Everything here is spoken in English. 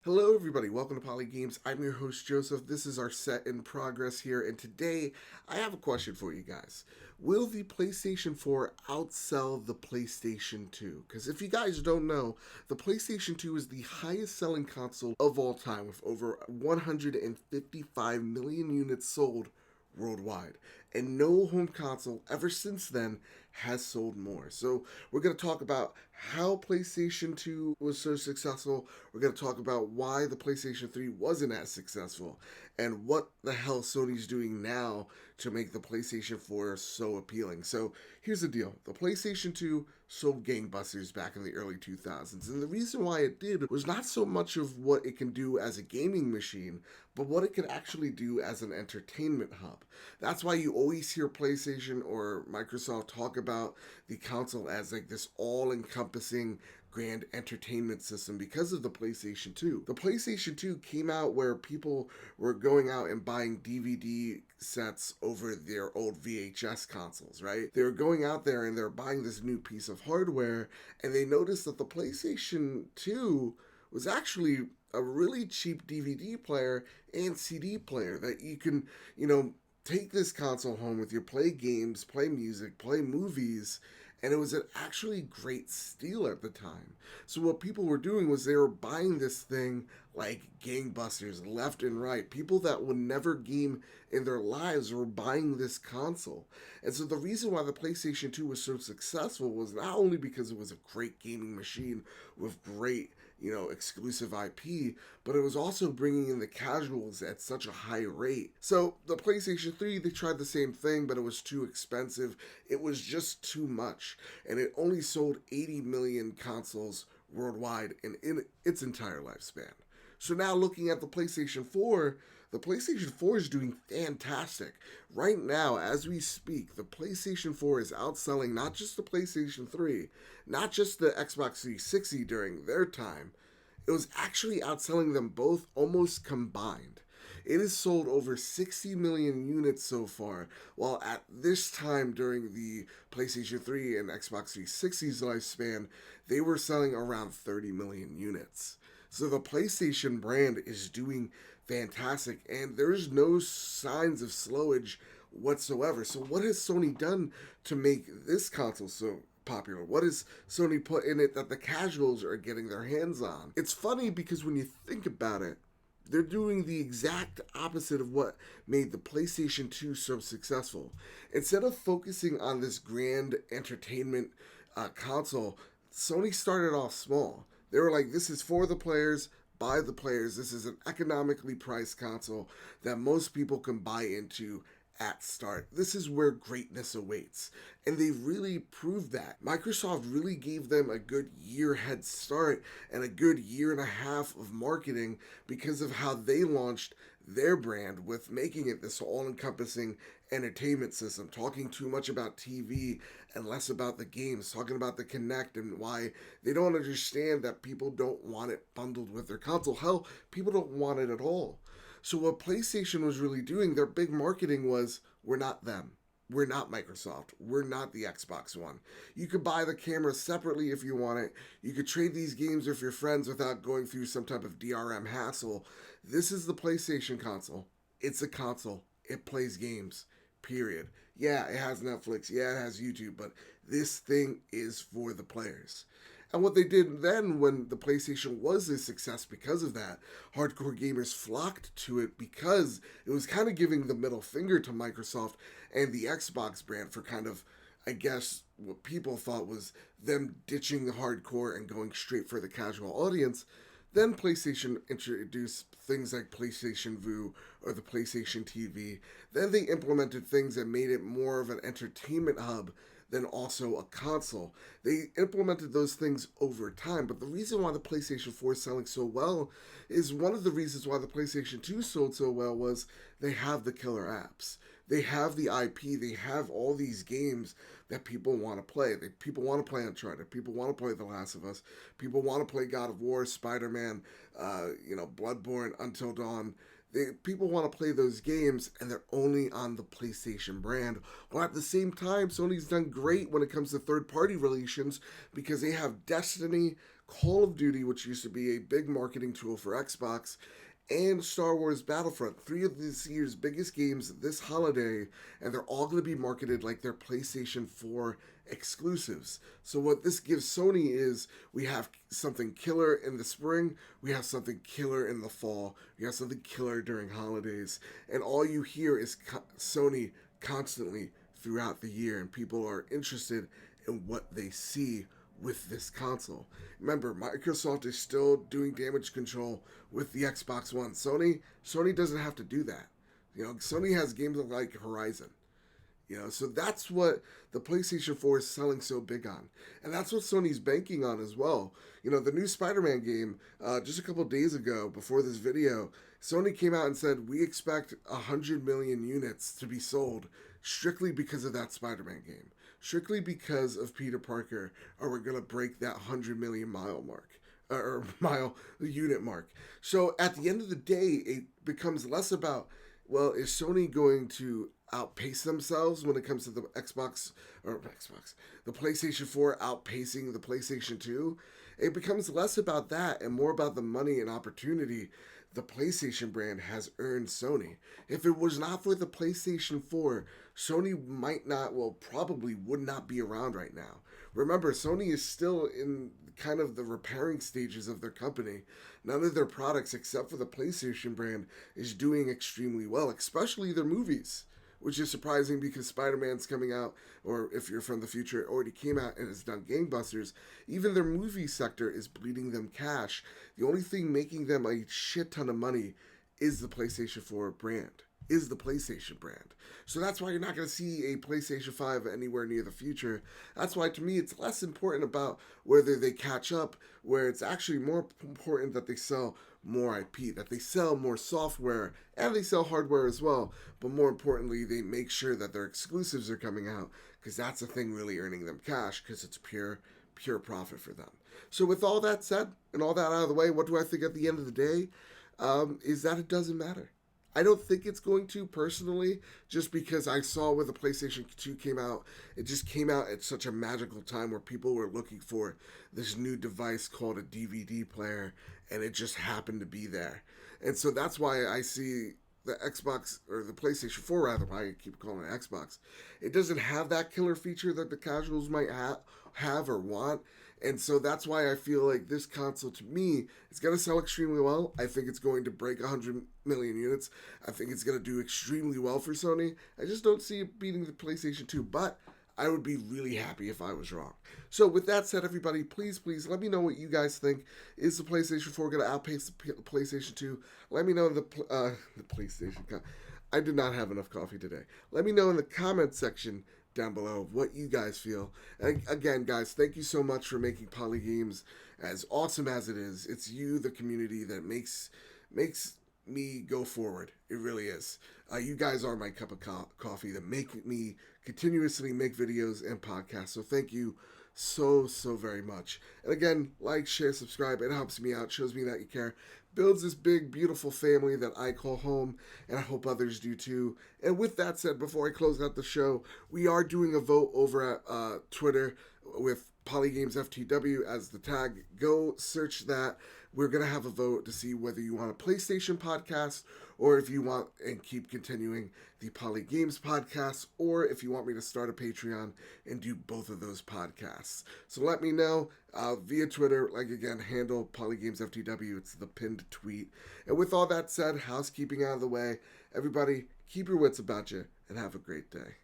Hello everybody, welcome to Poly Games. I'm your host Joseph. This is our set in progress here, and today I have a question for you guys. Will the PlayStation 4 outsell the PlayStation 2? Because if you guys don't know, the PlayStation 2 is the highest selling console of all time with over 155 million units sold worldwide. And no home console ever since then has sold more. So we're going to talk about how PlayStation 2 was so successful. We're going to talk about why the PlayStation 3 wasn't as successful and what the hell Sony's doing now to make the PlayStation 4 so appealing. So here's the deal. The PlayStation 2 sold gangbusters back in the early 2000s. And the reason why it did was not so much of what it can do as a gaming machine, but what it can actually do as an entertainment hub. That's why you always hear PlayStation or Microsoft talk about the console as like this all-encompassing grand entertainment system because of the PlayStation 2. The PlayStation 2 came out where people were going out and buying DVD sets over their old VHS consoles, right? They were going out there and they're buying this new piece of hardware, and they noticed that the PlayStation 2 was actually a really cheap DVD player and CD player that you can, take this console home with you, play games, play music, play movies, and it was an actually great steal at the time. So what people were doing was they were buying this thing like gangbusters left and right. People that would never game in their lives were buying this console. And so the reason why the PlayStation 2 was so successful was not only because it was a great gaming machine with great exclusive IP, but it was also bringing in the casuals at such a high rate. So the PlayStation 3, they tried the same thing, but it was too expensive. It was just too much, and it only sold 80 million consoles worldwide in its entire lifespan. So now looking at the PlayStation 4 is doing fantastic. Right now, as we speak, the PlayStation 4 is outselling not just the PlayStation 3, not just the Xbox 360 during their time. It was actually outselling them both almost combined. It has sold over 60 million units so far, while at this time during the PlayStation 3 and Xbox 360's lifespan, they were selling around 30 million units. So the PlayStation brand is doing fantastic, and there's no signs of slowage whatsoever. So what has Sony done to make this console so popular? What has Sony put in it that the casuals are getting their hands on? It's funny because when you think about it, they're doing the exact opposite of what made the PlayStation 2 so successful. Instead of focusing on this grand entertainment console, Sony started off small. They were like, this is for the players, by the players. This is an economically priced console that most people can buy into at start. This is where greatness awaits. And they really proved that. Microsoft really gave them a good year head start and a good year and a half of marketing because of how they launched their brand with making it this all-encompassing entertainment system, talking too much about TV and less about the games, talking about the Kinect and why they don't understand that people don't want it bundled with their console. Hell, people don't want it at all. So what PlayStation was really doing, their big marketing was, we're not them. We're not Microsoft. We're not the Xbox One. You could buy the camera separately if you want it. You could trade these games with your friends without going through some type of DRM hassle. This is the PlayStation console. It's a console. It plays games. Period. Yeah, it has Netflix. Yeah, it has YouTube. But this thing is for the players. And what they did then when the PlayStation was a success because of that, hardcore gamers flocked to it because it was kind of giving the middle finger to Microsoft and the Xbox brand for kind of, I guess, what people thought was them ditching the hardcore and going straight for the casual audience. Then PlayStation introduced things like PlayStation Vue or the PlayStation TV. Then they implemented things that made it more of an entertainment hub than also a console. They implemented those things over time, but the reason why the PlayStation 4 is selling so well is one of the reasons why the PlayStation 2 sold so well was they have the killer apps. They have the IP, they have all these games that people want to play. People want to play Uncharted, people want to play The Last of Us, people want to play God of War, Spider-Man, Bloodborne, Until Dawn. People want to play those games, and they're only on the PlayStation brand. While at the same time, Sony's done great when it comes to third-party relations because they have Destiny, Call of Duty, which used to be a big marketing tool for Xbox, and Star Wars Battlefront, three of this year's biggest games this holiday, and they're all going to be marketed like they're PlayStation 4 exclusives. So what this gives Sony is we have something killer in the spring, we have something killer in the fall, we have something killer during holidays, and all you hear is Sony constantly throughout the year, and people are interested in what they see with this console. Remember, Microsoft is still doing damage control with the Xbox One. Sony doesn't have to do that. Sony has games like Horizon. So that's what the PlayStation 4 is selling so big on. And that's what Sony's banking on as well. The new Spider-Man game, just a couple days ago, before this video, Sony came out and said, we expect 100 million units to be sold strictly because of that Spider-Man game. Strictly because of Peter Parker, or we're going to break that 100 million mile mark. Or mile unit mark. So at the end of the day, it becomes less about, well, is Sony going to outpace themselves when it comes to the the PlayStation 4 outpacing the PlayStation 2? It becomes less about that and more about the money and opportunity the PlayStation brand has earned Sony. If it was not for the PlayStation 4, Sony might not, well, probably would not be around right now. Remember, Sony is still in kind of the repairing stages of their company. None of their products, except for the PlayStation brand, is doing extremely well, especially their movies, which is surprising because Spider-Man's coming out, or if you're from the future, it already came out and has done gangbusters. Even their movie sector is bleeding them cash. The only thing making them a shit ton of money is the PlayStation 4 brand, is the PlayStation brand. So that's why you're not going to see a PlayStation 5 anywhere near the future. That's why, to me, it's less important about whether they catch up, where it's actually more important that they sell more IP, that they sell more software, and they sell hardware as well. But more importantly, they make sure that their exclusives are coming out, because that's the thing really earning them cash, because it's pure profit for them. So with all that said, and all that out of the way, what do I think at the end of the day? Is that it doesn't matter. I don't think it's going to, personally, just because I saw when the PlayStation 2 came out, it just came out at such a magical time where people were looking for this new device called a DVD player, and it just happened to be there. And so that's why I see the Xbox, or the PlayStation 4 rather, why I keep calling it Xbox. It doesn't have that killer feature that the casuals might have or want. And so that's why I feel like this console, to me, is going to sell extremely well. I think it's going to break 100 million units. I think it's going to do extremely well for Sony. I just don't see it beating the PlayStation 2, but I would be really happy if I was wrong. So with that said, everybody, please let me know what you guys think. Is the PlayStation 4 going to outpace the PlayStation 2? Let me know in the PlayStation. I did not have enough coffee today. Let me know in the comment section down below what you guys feel. And again, guys, thank you so much for making Poly Games as awesome as it is. It's you, the community, that makes me go forward. It really is. You guys are my cup of coffee that make me continuously make videos and podcasts. So thank you so very much. And again, like, share, subscribe. It helps me out, shows me that you care, builds this big, beautiful family that I call home, and I hope others do too. And with that said, before I close out the show, we are doing a vote over at Twitter with PolyGamesFTW as the tag. Go search that. We're going to have a vote to see whether you want a PlayStation podcast, or if you want and keep continuing the Poly Games podcast, or if you want me to start a Patreon and do both of those podcasts. So let me know via Twitter, like again, handle PolyGamesFTW. It's the pinned tweet. And with all that said, housekeeping out of the way, everybody, keep your wits about you and have a great day.